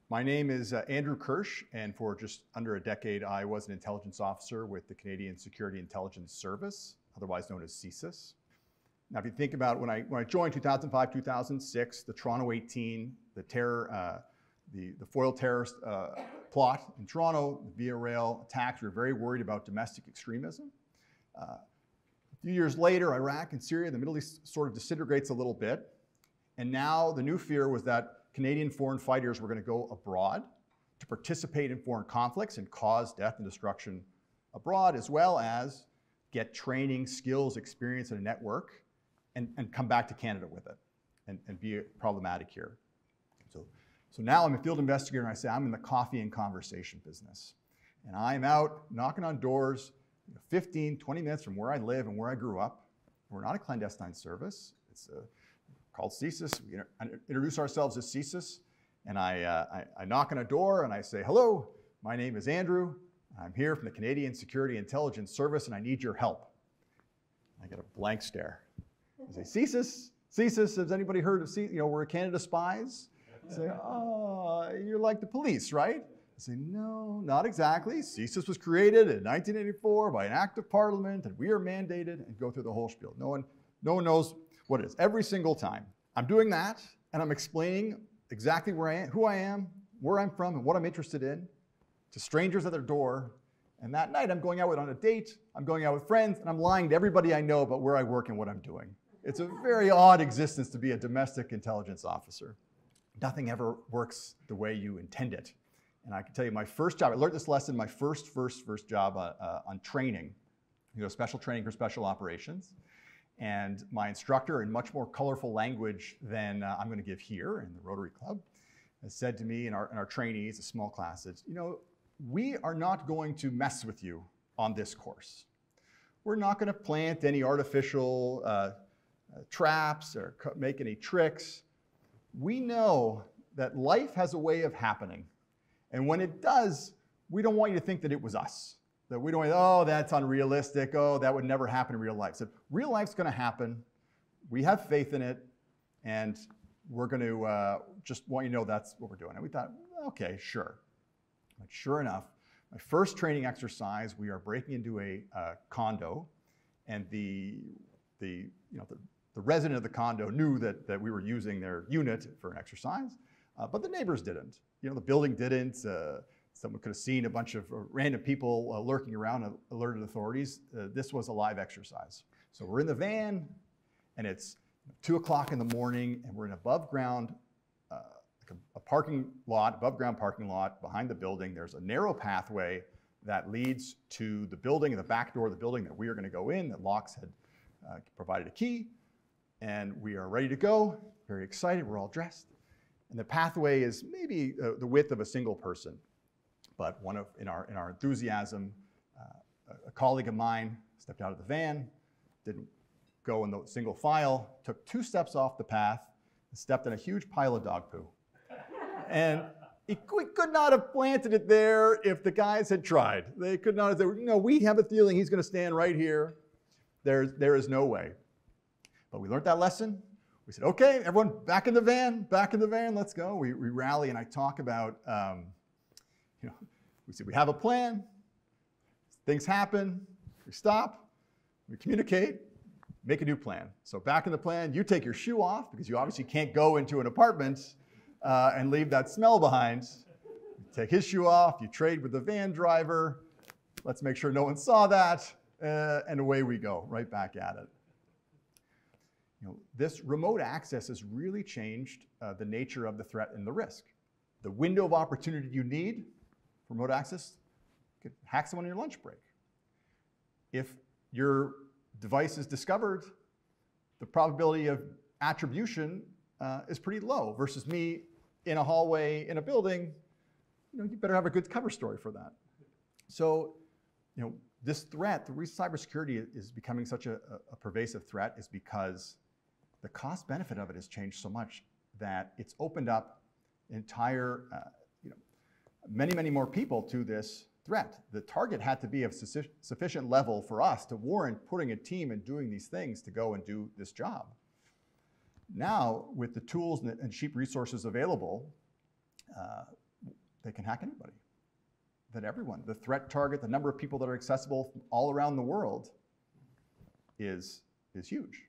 My name is Andrew Kirsch, and for just under a decade, I was an intelligence officer with the Canadian Security Intelligence Service, otherwise known as CSIS. Now, if you think about when I joined 2005, 2006, the Toronto 18, the terror, the foiled terrorist plot in Toronto, the Via Rail attacks, we were very worried about domestic extremism. A few years later, Iraq and Syria, the Middle East sort of disintegrates a little bit. And now the new fear was that Canadian foreign fighters were going to go abroad to participate in foreign conflicts and cause death and destruction abroad, as well as get training, skills, experience, and a network, and come back to Canada with it and be problematic here. So now I'm a field investigator, and I say I'm in the coffee and conversation business. And I'm out knocking on doors 15, 20 minutes from where I live and where I grew up. We're not a clandestine service. It's called CSIS. We introduce ourselves as CSIS, and I knock on a door and I say, hello, my name is Andrew. I'm here from the Canadian Security Intelligence Service, and I need your help. I get a blank stare. I say, CSIS? CSIS, has anybody heard of CSIS? We're Canada spies. I say, oh, you're like the police, right? I say, no, not exactly. CSIS was created in 1984 by an act of parliament, and we are mandated, and go through the whole spiel. No one knows what it is. Every single time. I'm doing that, and I'm explaining exactly where I am, who I am, where I'm from, and what I'm interested in to strangers at their door. And that night, I'm going out on a date, I'm going out with friends, and I'm lying to everybody I know about where I work and what I'm doing. It's a very odd existence to be a domestic intelligence officer. Nothing ever works the way you intend it. And I can tell you my first job, I learned this lesson, my first job on training, special training for special operations. And my instructor, in much more colorful language than I'm going to give here in the Rotary Club, has said to me and our trainees, a small class, we are not going to mess with you on this course. We're not going to plant any artificial traps or make any tricks. We know that life has a way of happening. And when it does, we don't want you to think that it was us. That we don't, oh, that's unrealistic. Oh, that would never happen in real life. So real life's going to happen. We have faith in it. And we're going to just want you to know that's what we're doing. And we thought, okay, sure. But sure enough, my first training exercise, we are breaking into a condo. And the resident of the condo knew that we were using their unit for an exercise. But the neighbors didn't. The building didn't. Someone could have seen a bunch of random people lurking around and alerted authorities. This was a live exercise. So we're in the van, and it's 2 o'clock in the morning, and we're in above ground, a parking lot, above ground parking lot behind the building. There's a narrow pathway that leads to the building and the back door of the building that we are going to go in. That Locks had provided a key, and we are ready to go. Very excited. We're all dressed, and the pathway is maybe the width of a single person. But in our enthusiasm, a colleague of mine stepped out of the van, didn't go in the single file, took 2 steps off the path, and stepped in a huge pile of dog poo. And we could not have planted it there if the guys had tried. They could not have said, no, we have a feeling he's going to stand right here. There is no way. But we learned that lesson. We said, okay, everyone back in the van, let's go. We rally, and I talk about, we say we have a plan, things happen, we stop, we communicate, make a new plan. So back in the plan, you take your shoe off because you obviously can't go into an apartment and leave that smell behind. You take his shoe off, you trade with the van driver, let's make sure no one saw that, and away we go, right back at it. This remote access has really changed the nature of the threat and the risk. The window of opportunity you need for remote access, you could hack someone on your lunch break. If your device is discovered, the probability of attribution is pretty low versus me in a hallway in a building. You better have a good cover story for that. So, this threat, the reason cybersecurity is becoming such a pervasive threat is because the cost benefit of it has changed so much that it's opened up entire, many more people to this threat. The target had to be of sufficient level for us to warrant putting a team and doing these things to go and do this job. Now, with the tools and cheap resources available, they can hack anybody. That everyone, the threat target, the number of people that are accessible all around the world is huge.